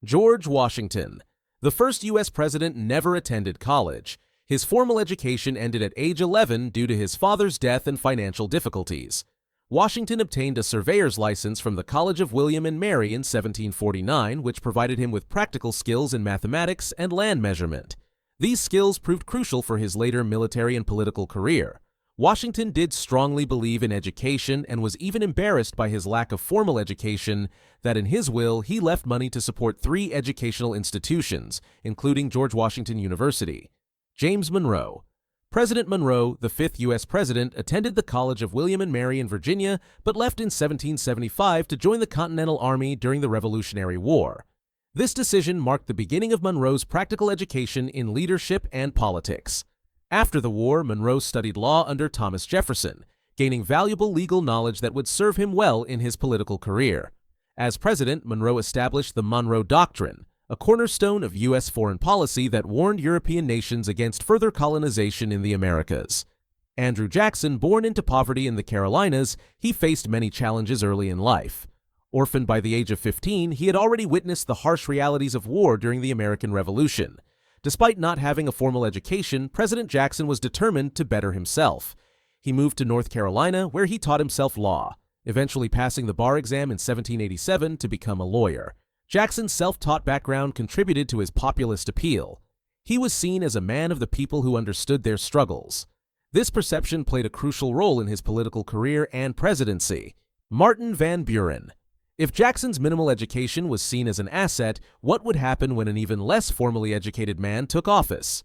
George Washington, the first U.S. president, never attended college. His formal education ended at age 11 due to his father's death and financial difficulties. Washington obtained a surveyor's license from the College of William and Mary in 1749, which provided him with practical skills in mathematics and land measurement. These skills proved crucial for his later military and political career. Washington did strongly believe in education and was even embarrassed by his lack of formal education that in his will he left money to support 3 educational institutions, including George Washington University. James Monroe. President Monroe, the 5th U.S. president, attended the College of William and Mary in Virginia but left in 1775 to join the Continental Army during the Revolutionary War. This decision marked the beginning of Monroe's practical education in leadership and politics. After the war, Monroe studied law under Thomas Jefferson, gaining valuable legal knowledge that would serve him well in his political career. As president, Monroe established the Monroe Doctrine, a cornerstone of U.S. foreign policy that warned European nations against further colonization in the Americas. Andrew Jackson, born into poverty in the Carolinas, he faced many challenges early in life. Orphaned by the age of 15, he had already witnessed the harsh realities of war during the American Revolution. Despite not having a formal education, President Jackson was determined to better himself. He moved to North Carolina, where he taught himself law, eventually passing the bar exam in 1787 to become a lawyer. Jackson's self-taught background contributed to his populist appeal. He was seen as a man of the people who understood their struggles. This perception played a crucial role in his political career and presidency. Martin Van Buren. If Jackson's minimal education was seen as an asset, what would happen when an even less formally educated man took office?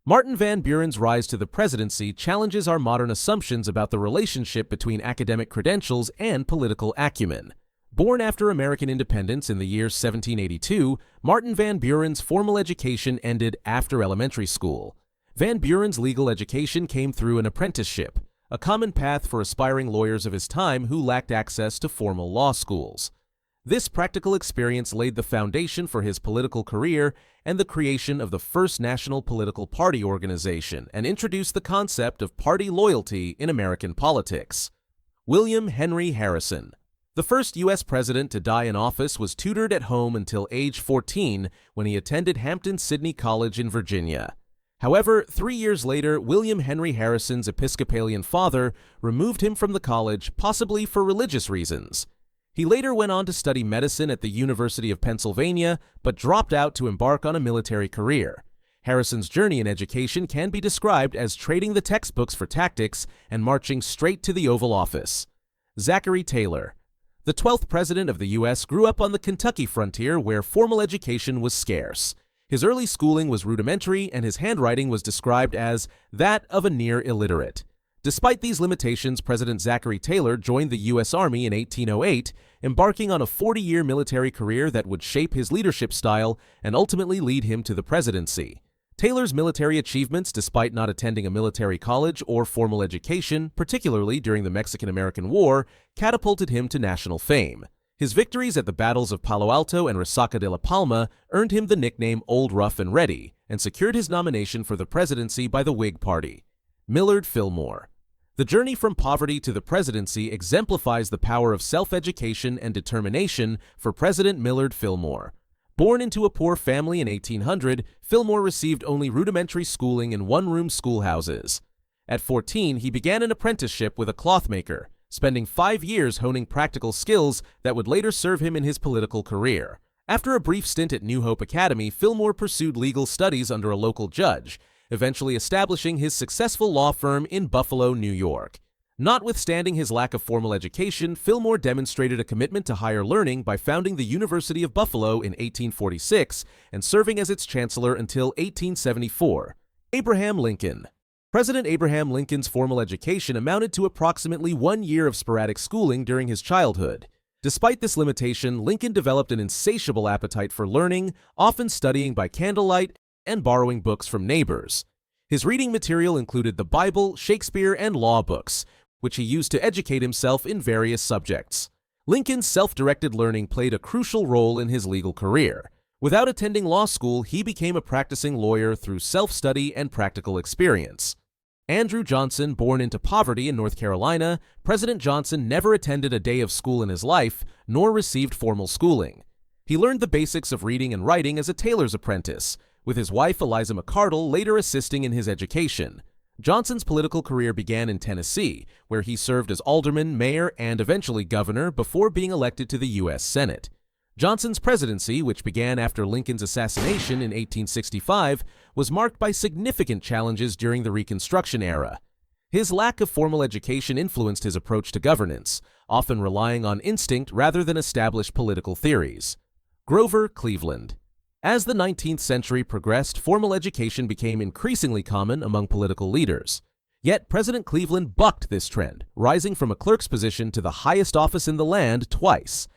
Martin Van Buren's rise to the presidency challenges our modern assumptions about the relationship between academic credentials and political acumen. Born after American independence in the year 1782, Martin Van Buren's formal education ended after elementary school. Van Buren's legal education came through an apprenticeship, a common path for aspiring lawyers of his time who lacked access to formal law schools. This practical experience laid the foundation for his political career and the creation of the first national political party organization and introduced the concept of party loyalty in American politics. William Henry Harrison. The first U.S. president to die in office was tutored at home until age 14 when he attended Hampton-Sydney College in Virginia. However, 3 years later, William Henry Harrison's Episcopalian father removed him from the college, possibly for religious reasons. He later went on to study medicine at the University of Pennsylvania, but dropped out to embark on a military career. Harrison's journey in education can be described as trading the textbooks for tactics and marching straight to the Oval Office. Zachary Taylor. The 12th president of the U.S. grew up on the Kentucky frontier where formal education was scarce. His early schooling was rudimentary and his handwriting was described as that of a near illiterate. Despite these limitations, President Zachary Taylor joined the U.S. Army in 1808, embarking on a 40-year military career that would shape his leadership style and ultimately lead him to the presidency. Taylor's military achievements, despite not attending a military college or formal education, particularly during the Mexican-American War, catapulted him to national fame. His victories at the battles of Palo Alto and Resaca de la Palma earned him the nickname Old Rough and Ready and secured his nomination for the presidency by the Whig Party. Millard Fillmore. The journey from poverty to the presidency exemplifies the power of self-education and determination for President Millard Fillmore. Born into a poor family in 1800, Fillmore received only rudimentary schooling in one-room schoolhouses. At 14, he began an apprenticeship with a clothmaker, spending 5 years honing practical skills that would later serve him in his political career. After a brief stint at New Hope Academy, Fillmore pursued legal studies under a local judge, eventually establishing his successful law firm in Buffalo, New York. Notwithstanding his lack of formal education, Fillmore demonstrated a commitment to higher learning by founding the University of Buffalo in 1846 and serving as its chancellor until 1874. Abraham Lincoln. President Abraham Lincoln's formal education amounted to approximately 1 year of sporadic schooling during his childhood. Despite this limitation, Lincoln developed an insatiable appetite for learning, often studying by candlelight and borrowing books from neighbors. His reading material included the Bible, Shakespeare, and law books, which he used to educate himself in various subjects. Lincoln's self-directed learning played a crucial role in his legal career. Without attending law school, he became a practicing lawyer through self-study and practical experience. Andrew Johnson, born into poverty in North Carolina, President Johnson never attended a day of school in his life, nor received formal schooling. He learned the basics of reading and writing as a tailor's apprentice, with his wife Eliza McCardle later assisting in his education. Johnson's political career began in Tennessee, where he served as alderman, mayor, and eventually governor before being elected to the U.S. Senate. Johnson's presidency, which began after Lincoln's assassination in 1865, was marked by significant challenges during the Reconstruction era. His lack of formal education influenced his approach to governance, often relying on instinct rather than established political theories. Grover Cleveland. As the 19th century progressed, formal education became increasingly common among political leaders. Yet President Cleveland bucked this trend, rising from a clerk's position to the highest office in the land twice.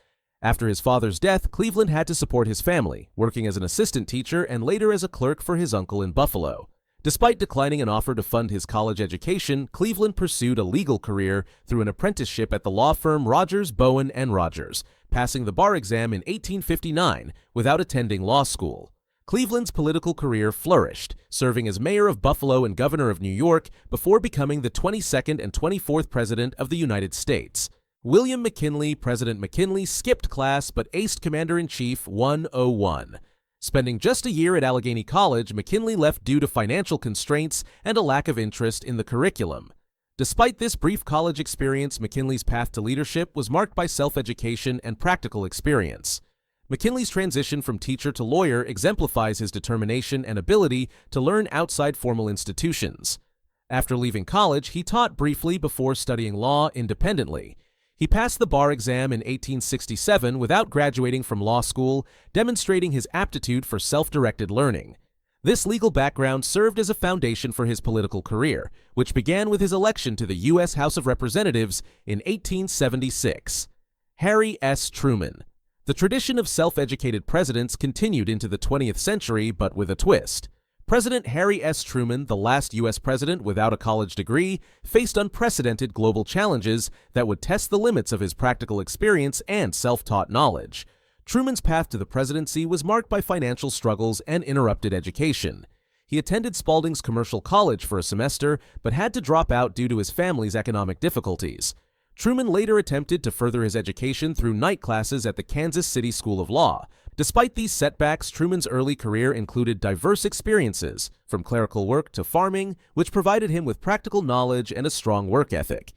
After his father's death, Cleveland had to support his family, working as an assistant teacher and later as a clerk for his uncle in Buffalo. Despite declining an offer to fund his college education, Cleveland pursued a legal career through an apprenticeship at the law firm Rogers, Bowen & Rogers, passing the bar exam in 1859 without attending law school. Cleveland's political career flourished, serving as mayor of Buffalo and governor of New York before becoming the 22nd and 24th president of the United States. William McKinley, President McKinley, skipped class but aced Commander-in-Chief 101. Spending just a year at Allegheny College, McKinley left due to financial constraints and a lack of interest in the curriculum. Despite this brief college experience, McKinley's path to leadership was marked by self-education and practical experience. McKinley's transition from teacher to lawyer exemplifies his determination and ability to learn outside formal institutions. After leaving college, he taught briefly before studying law independently. He passed the bar exam in 1867 without graduating from law school, demonstrating his aptitude for self-directed learning. This legal background served as a foundation for his political career, which began with his election to the U.S. House of Representatives in 1876. Harry S. Truman. The tradition of self-educated presidents continued into the 20th century, but with a twist. President Harry S. Truman, the last U.S. president without a college degree, faced unprecedented global challenges that would test the limits of his practical experience and self-taught knowledge. Truman's path to the presidency was marked by financial struggles and interrupted education. He attended Spalding's Commercial College for a semester, but had to drop out due to his family's economic difficulties. Truman later attempted to further his education through night classes at the Kansas City School of Law. Despite these setbacks, Truman's early career included diverse experiences, from clerical work to farming, which provided him with practical knowledge and a strong work ethic.